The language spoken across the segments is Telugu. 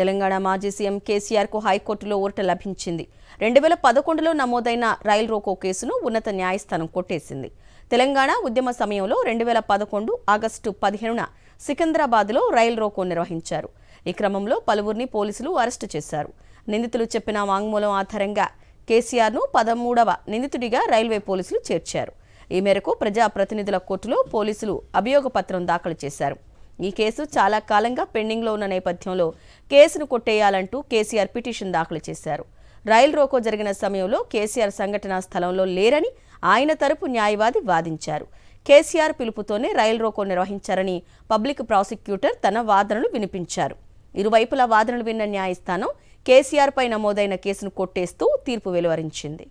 తెలంగాణ మాజీ సీఎం కేసీఆర్కు హైకోర్టులో ఊరట లభించింది. 2011లో నమోదైన రైల్ రోకో కేసును ఉన్నత న్యాయస్థానం కొట్టేసింది. తెలంగాణ ఉద్యమ సమయంలో 2011 ఆగస్టు 15న సికింద్రాబాద్లో రైల్ రోకో నిర్వహించారు. ఈ క్రమంలో పలువురిని పోలీసులు అరెస్టు చేశారు. నిందితులు చెప్పిన వాంగ్మూలం ఆధారంగా కేసీఆర్ను 13వ నిందితుడిగా రైల్వే పోలీసులు చేర్చారు. ఈ మేరకు ప్రజాప్రతినిధుల కోర్టులో పోలీసులు అభియోగ పత్రం దాఖలు చేశారు. ఈ కేసు చాలా కాలంగా పెండింగ్లో ఉన్న నేపథ్యంలో కేసును కొట్టేయాలంటూ కేసీఆర్ పిటిషన్ దాఖలు చేశారు. రైల్ రోకో జరిగిన సమయంలో కేసీఆర్ సంఘటనా స్థలంలో లేరని ఆయన తరపు న్యాయవాది వాదించారు. కేసీఆర్ పిలుపుతోనే రైల్ రోకో నిర్వహించారని పబ్లిక్ ప్రాసిక్యూటర్ తన వాదనలు వినిపించారు. ఇరువైపుల వాదనలు విన్న న్యాయస్థానం కేసీఆర్పై నమోదైన కేసును కొట్టేస్తూ తీర్పు వెలువరించింది.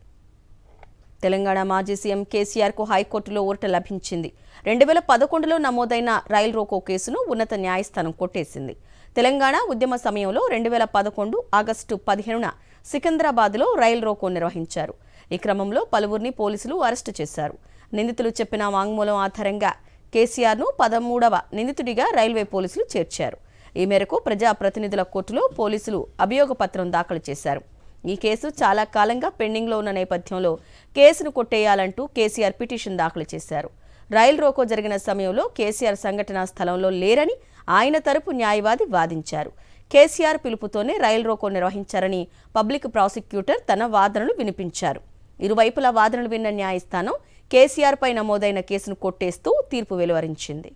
తెలంగాణ మాజీ సీఎం కేసీఆర్కు హైకోర్టులో ఊరట లభించింది. 2011లో నమోదైన రైల్ రోకో కేసును ఉన్నత న్యాయస్థానం కొట్టేసింది. తెలంగాణ ఉద్యమ సమయంలో 2011 ఆగస్టు 15న సికింద్రాబాద్లో రైల్ రోకో నిర్వహించారు. ఈ క్రమంలో పలువురిని పోలీసులు అరెస్టు చేశారు. నిందితులు చెప్పిన వాంగ్మూలం ఆధారంగా కేసీఆర్ను 13వ నిందితుడిగా రైల్వే పోలీసులు చేర్చారు. ఈ మేరకు ప్రజాప్రతినిధుల కోర్టులో పోలీసులు అభియోగ పత్రం దాఖలు చేశారు. ఈ కేసు చాలా కాలంగా పెండింగ్లో ఉన్న నేపథ్యంలో కేసును కొట్టేయాలంటూ కేసీఆర్ పిటిషన్ దాఖలు చేశారు. రైల్ రోకో జరిగిన సమయంలో కేసీఆర్ సంఘటనా స్థలంలో లేరని ఆయన తరపు న్యాయవాది వాదించారు. కేసీఆర్ పిలుపుతోనే రైల్ రోకో నిర్వహించారని పబ్లిక్ ప్రాసిక్యూటర్ తన వాదనలు వినిపించారు. ఇరువైపుల వాదనలు విన్న న్యాయస్థానం కేసీఆర్పై నమోదైన కేసును కొట్టేస్తూ తీర్పు వెలువరించింది.